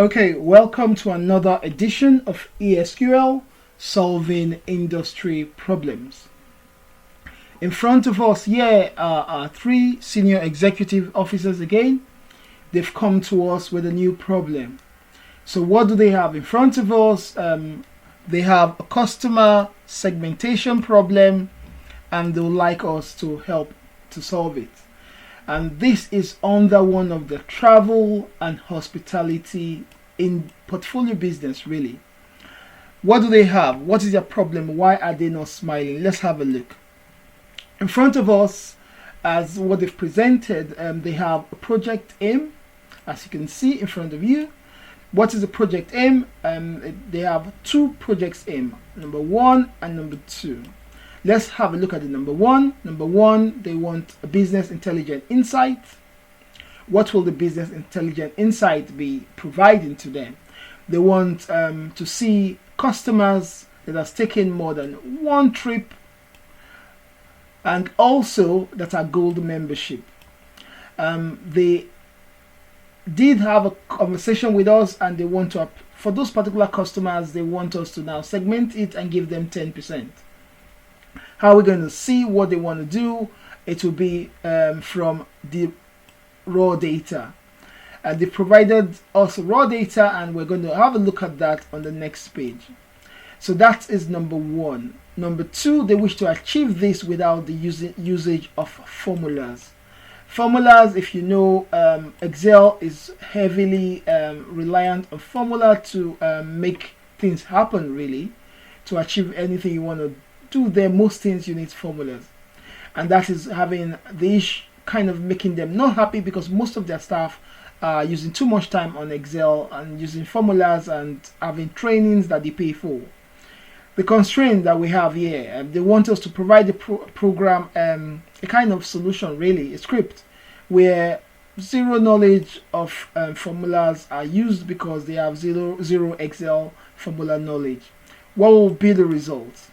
Okay, welcome to another edition of ESQL Solving Industry Problems. In front of us here are our three senior executive officers again. They've come to us with a new problem. So what do they have in front of us? They have a customer segmentation problem and they would like us to help to solve it. And this is under one of the travel and hospitality in portfolio business, really. What do they have? What is their problem? Why are they not smiling? Let's have a look. In front of us, as what they've presented, they have a project aim, as you can see in front of you. What is the project aim? They have two projects aim, number 1 and number 2. Let's have a look at the number 1. Number 1, they want a business intelligent insight. What will the business intelligent insight be providing to them? They want to see customers that has taken more than one trip and also that are gold membership. They did have a conversation with us and they want to, for those particular customers, they want us to now segment it and give them 10%. How are we going to see what they want to do? It will be from the raw data. They provided us raw data and we're going to have a look at that on the next page. So that is number 1. Number 2, they wish to achieve this without the usage of formulas. Formulas, if you know, Excel is heavily reliant on formula to make things happen, really. To achieve anything you want to do there, most things you need formulas, and that is having the kind of making them not happy because most of their staff are using too much time on Excel and using formulas and having trainings that they pay for. The constraint that we have here, they want us to provide the program a kind of solution, really a script where zero knowledge of formulas are used because they have zero Excel formula knowledge. What will be the results?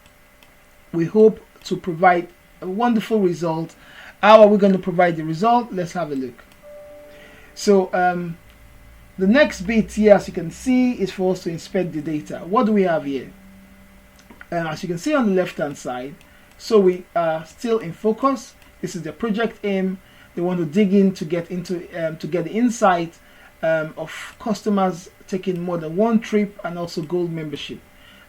We hope to provide a wonderful result. How are we going to provide the result? Let's have a look. So the next bit here, as you can see, is for us to inspect the data. What do we have here? As you can see on the left hand side, so we are still in focus. This is the project aim. They want to dig in to get into to get the insight of customers taking more than one trip and also gold membership.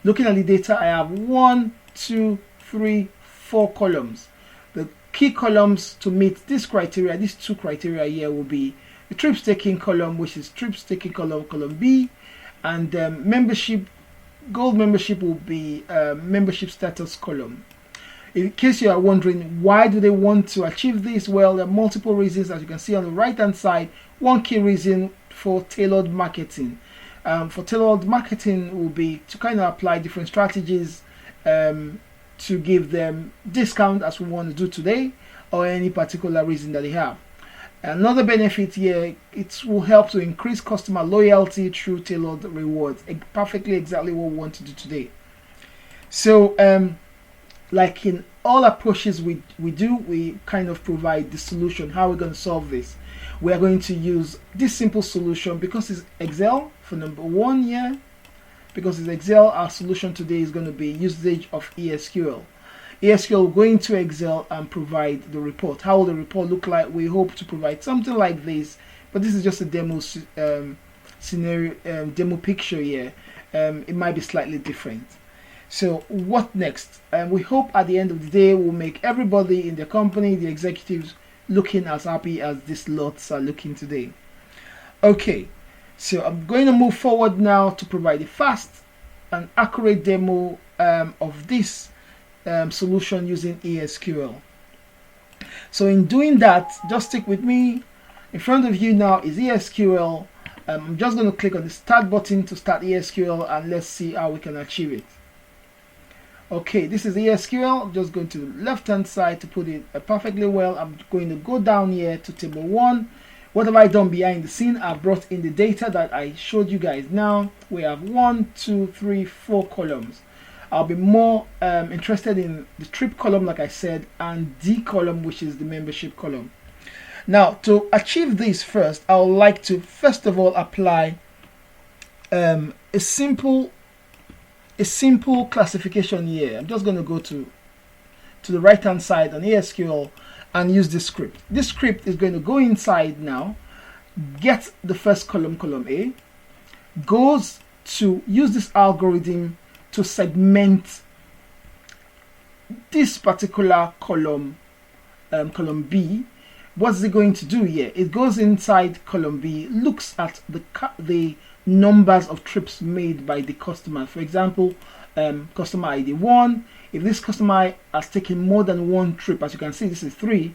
Looking at the data, I have 1, 2, 3, 4 columns. The key columns to meet this criteria, these two criteria here, will be the trips taking column, which is trips taking column B, and membership, gold membership will be membership status column. In case you are wondering why do they want to achieve this, well, there are multiple reasons, as you can see on the right hand side. One key reason for tailored marketing. For tailored marketing will be to kind of apply different strategies to give them discount as we want to do today, or any particular reason that they have. Another benefit here, it will help to increase customer loyalty through tailored rewards. Perfectly exactly what we want to do today. So like in all approaches we do, we kind of provide the solution. How we're going to solve this? We are going to use this simple solution because it's Excel for number 1 here. Because it's Excel, our solution today is going to be usage of ESQL. ESQL will go into Excel and provide the report. How will the report look like? We hope to provide something like this, but this is just a demo scenario, demo picture here. It might be slightly different. So what next? We hope at the end of the day we'll make everybody in the company, the executives, looking as happy as these lots are looking today. Okay. So I'm going to move forward now to provide a fast and accurate demo of this solution using ESQL. So in doing that, just stick with me. In front of you now is ESQL. I'm just going to click on the start button to start ESQL and let's see how we can achieve it. Okay, this is ESQL. I'm just going to the left hand side to put it perfectly well. I'm going to go down here to table 1. What have I done behind the scene? I've brought in the data that I showed you guys. Now we have 1, 2, 3, 4 columns. I'll be more interested in the trip column, like I said, and D column, which is the membership column. Now, to achieve this first, I would like to first of all apply a simple classification here. I'm just going to go to the right hand side on ESQL and use this script. This script is going to go inside now, get the first column A, goes to use this algorithm to segment this particular column B. What's it going to do here? It goes inside column B, looks at the numbers of trips made by the customer. For example, customer ID 1. If this customer has taken more than one trip, as you can see, this is 3,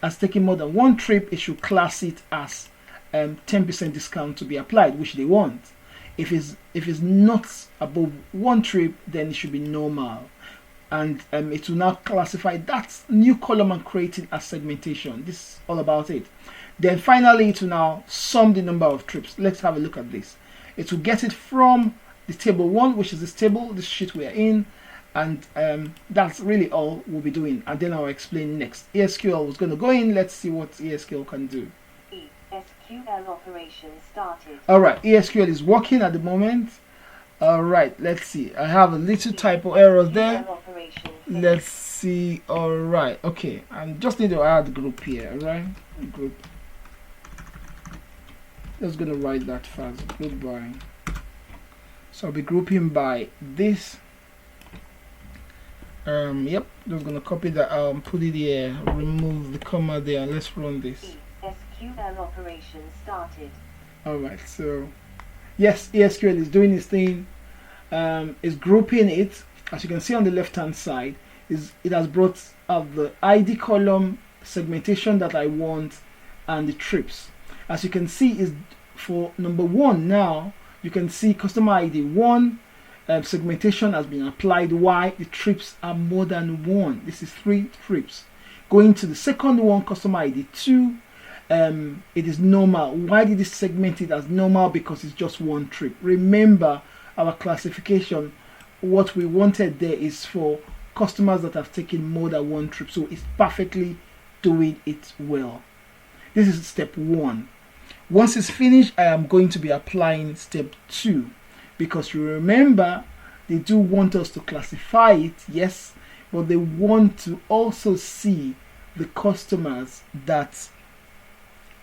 has taken more than one trip, it should class it as 10% discount to be applied, which they want. If it's not above one trip, then it should be normal, and it will now classify that new column and create it as segmentation. This is all about it. Then finally, it will now sum the number of trips. Let's have a look at this. It will get it from the table 1, which is this table, this sheet we are in, and that's really all we'll be doing, and then I'll explain next. ESQL is going to go in. Let's see what ESQL can do. SQL operation started. Alright, ESQL is working at the moment. Alright, let's see. I have a little typo error there. Let's see. Alright, okay. I just need to add group here. Alright, group. Just gonna write that fast. Group by. So I'll be grouping by this. Yep, just gonna copy that, put it here, remove the comma there, and let's run this. SQL operation started. Alright, so yes, ESQL is doing its thing. Is grouping it. As you can see on the left hand side, it has brought up the ID column, segmentation that I want, and the trips. As you can see, is for number 1 now, you can see customer ID 1, segmentation has been applied. Why? The trips are more than 1. This is 3 trips. Going to the second one, customer ID 2, it is normal. Why did it segment it as normal? Because it's just 1 trip. Remember our classification. What we wanted there is for customers that have taken more than 1 trip, so it's perfectly doing it well. This is step 1. Once it's finished, I am going to be applying step 2, because you remember they do want us to classify it, yes, but they want to also see the customers that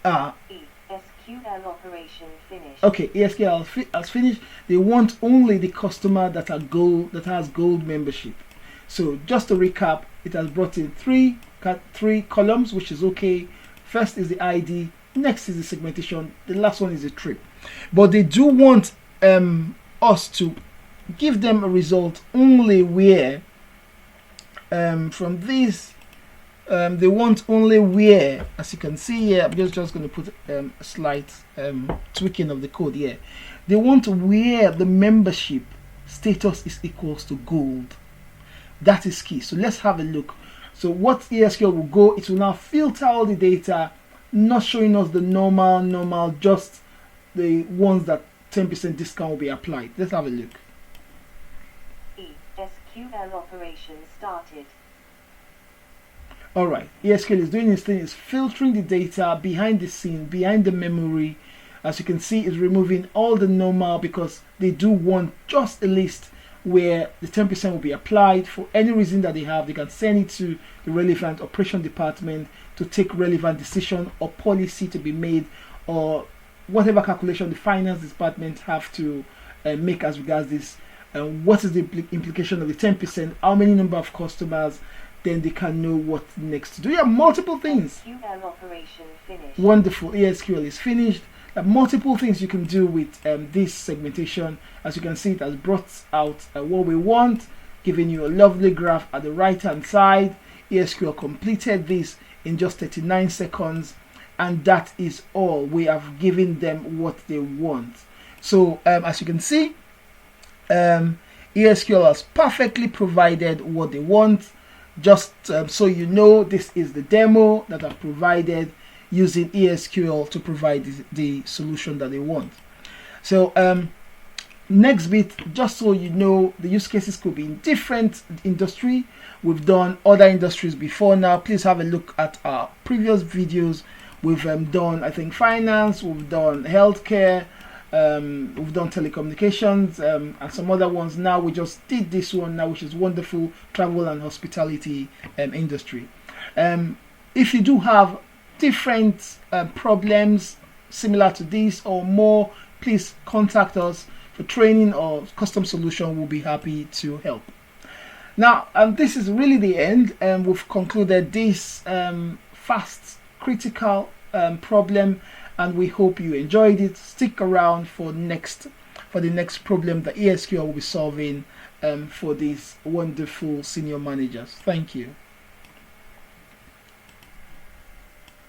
are SQL operation finished. Okay, ESQL has finished. They want only the customer that are gold, that has gold membership. So just to recap, it has brought in three columns, which is okay. First is the ID, next is the segmentation, the last one is the trip. But they do want us to give them a result only where from this they want only where, as you can see here, I'm just going to put a slight tweaking of the code here. They want where the membership status is equals to gold. That is key. So let's have a look. So what ESQL will go, it will now filter all the data, not showing us the normal, just the ones that 10% discount will be applied. Let's have a look. SQL operation started. Alright, ESQL is doing its thing, is filtering the data behind the scene, behind the memory. As you can see, it's removing all the normal because they do want just a list where the 10% will be applied. For any reason that they have, they can send it to the relevant operation department to take relevant decision or policy to be made, or whatever calculation the finance department have to make as regards this. What is the implication of the 10%? How many number of customers? Then they can know what next to do. You have multiple things. SQL operation finished. Wonderful. ESQL is finished. Multiple things you can do with this segmentation. As you can see, it has brought out what we want, giving you a lovely graph at the right hand side. ESQL completed this in just 39 seconds, and that is all. We have given them what they want. So as you can see, ESQL has perfectly provided what they want. Just so you know, this is the demo that I've provided using ESQL to provide the solution that they want. So next bit, just so you know, the use cases could be in different industry. We've done other industries before now. Please have a look at our previous videos. We've done, I think, finance, we've done healthcare, We've done telecommunications and some other ones. Now we just did this one now, which is wonderful, travel and hospitality industry. If you do have different problems similar to this or more, please contact us for training or custom solution. We'll be happy to help. Now, this is really the end. We've concluded this fast critical problem, and we hope you enjoyed it. Stick around for the next problem that ESQL will be solving for these wonderful senior managers. Thank you.